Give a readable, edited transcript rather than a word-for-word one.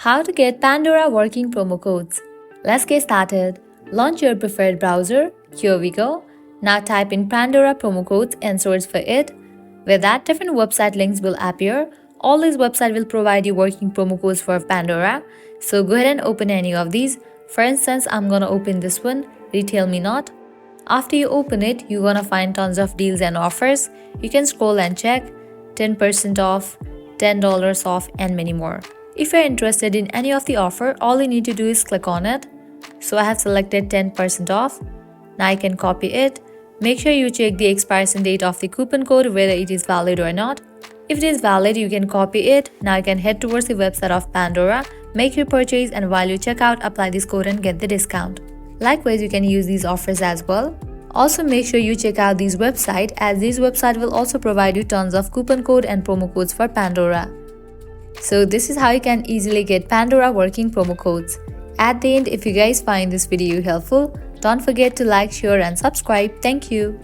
How to get Pandora working promo codes. Let's get started. Launch your preferred browser. Here we go. Now type in Pandora promo codes and search for it. With that, different website links will appear. All these websites will provide you working promo codes for Pandora. So go ahead and open any of these. For instance, I'm gonna open this one, Retail Me Not. After you open it, you're gonna find tons of deals and offers. You can scroll and check 10% off, $10 off, and many more. If you're interested in any of the offer, all you need to do is click on it. So I have selected 10% off. Now I can copy it. Make sure you check the expiration date of the coupon code, whether it is valid or not. If it is valid, you can copy it. Now you can head towards the website of Pandora, make your purchase, and while you check out, apply this code and get the discount. Likewise, you can use these offers as well. Also make sure you check out these websites, as these websites will also provide you tons of coupon code and promo codes for Pandora. So this is how you can easily get Pandora working promo codes. At the end, if you guys find this video helpful, don't forget to like, share and subscribe. Thank you.